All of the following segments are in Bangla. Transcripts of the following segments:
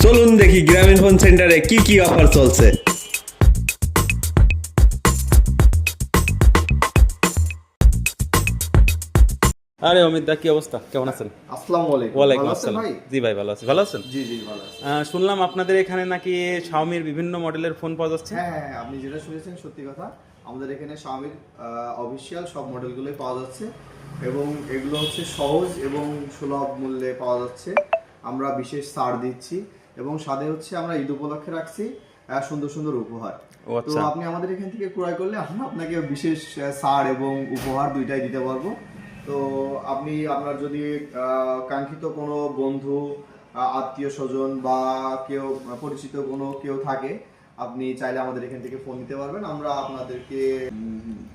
চলুন দেখি গ্রামীণ ফোন সেন্টারে কি কি অফার চলছে। আরে অমিত দা, কি অবস্থা, কেমন আছেন? আসসালামু আলাইকুম। ওয়ালাইকুম ভালো আছেন আসসালাম। ভাই? জি ভাই, ভালো আছি। ভালো আছেন? জি জি ভালো আছি। শুনলাম আপনাদের এখানে নাকি শাওমির বিভিন্ন মডেলের ফোন পাওয়া যাচ্ছে। হ্যাঁ হ্যাঁ হ্যাঁ, আপনি যেটা শুনেছেন সত্যি কথা। আমাদের এখানে Xiaomi অফিসিয়াল সব মডেলগুলোই পাওয়া যাচ্ছে এবং এগুলো হচ্ছে সহজ এবং সুলভ মূল্যে পাওয়া যাচ্ছে। আমরা বিশেষ ছাড় দিচ্ছি এবং সাথে হচ্ছে আমরা ঈদ উপলক্ষে রাখছি সুন্দর সুন্দর উপহার। ও তো আচ্ছা। আপনি আমাদের এখান থেকে ক্রয় করলে আমরা আপনাকে বিশেষ ছাড় এবং উপহার দুইটাই দিতে পারবো। তো আপনি আপনার যদি কাঙ্ক্ষিত কোনো বন্ধু, আত্মীয় স্বজন বা কেউ পরিচিত কোনো কেউ থাকে, আপনি চাইলে আমাদের এখান থেকে ফোন নিতে পারবেন। আমরা আপনাদেরকে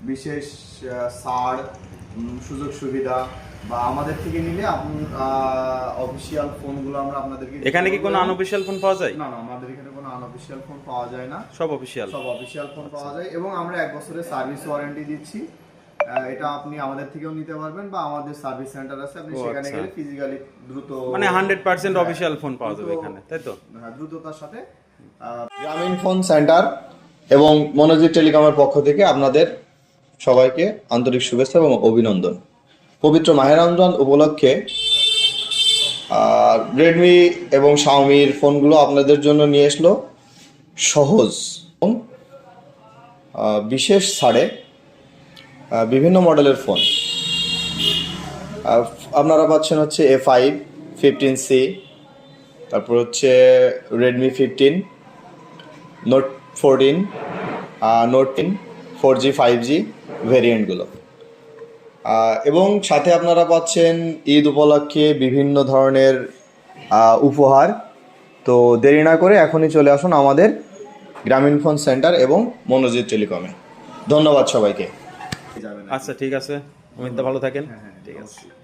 বিশেষ ছাড়, সুযোগ সুবিধা বা আমাদের থেকে নিলে অফিসিয়াল ফোনগুলো আমরা আপনাদেরকে এখানে কি কোনো আনঅফিশিয়াল ফোন পাওয়া যায়? না না, আমাদের এখানে কোনো আনঅফিসিয়াল ফোন পাওয়া যায় না, সব অফিশিয়াল। সব অফিসিয়াল ফোন পাওয়া যায় এবং আমরা 1 বছরের সার্ভিস ওয়ারেন্টি দিচ্ছি। এটা আপনি আমাদের থেকেও নিতে পারবেন বা আমাদের সার্ভিস সেন্টার আছে, আপনি সেখানে আচ্ছা। গেলে ফিজিক্যালি দ্রুত মানে 100% অফিশিয়াল ফোন পাওয়া যাবে এখানে, তাই তো? দ্রুততার সাথে গ্রামীণ ফোন সেন্টার এবং মনোজিৎ টেলিকমের পক্ষ থেকে আপনাদের সবাইকে আন্তরিক শুভেচ্ছা এবং অভিনন্দন। পবিত্র মাহে রমজান উপলক্ষে রেডমি এবং শাওমির ফোনগুলো আপনাদের জন্য নিয়ে আসলো সহজ এবং বিশেষ ছাড়ে বিভিন্ন মডেলের ফোন। আপনারা পাচ্ছেন হচ্ছে A5 15C, তারপর হচ্ছে Redmi 15, note 14, note 10, 4G 5G ভেরিয়েন্টগুলো এবং সাথে আপনারা পাচ্ছেন ঈদ উপলক্ষে বিভিন্ন ধরনের উপহার। তো দেরি না করে এখনই চলে আসুন আমাদের গ্রামীণ ফোন সেন্টার এবং মনোজিৎ টেলিকমে। ধন্যবাদ সবাইকে। আচ্ছা ঠিক আছে, অমিত দা ভালো থাকেন। হ্যাঁ হ্যাঁ, ঠিক আছে। অবশ্যই।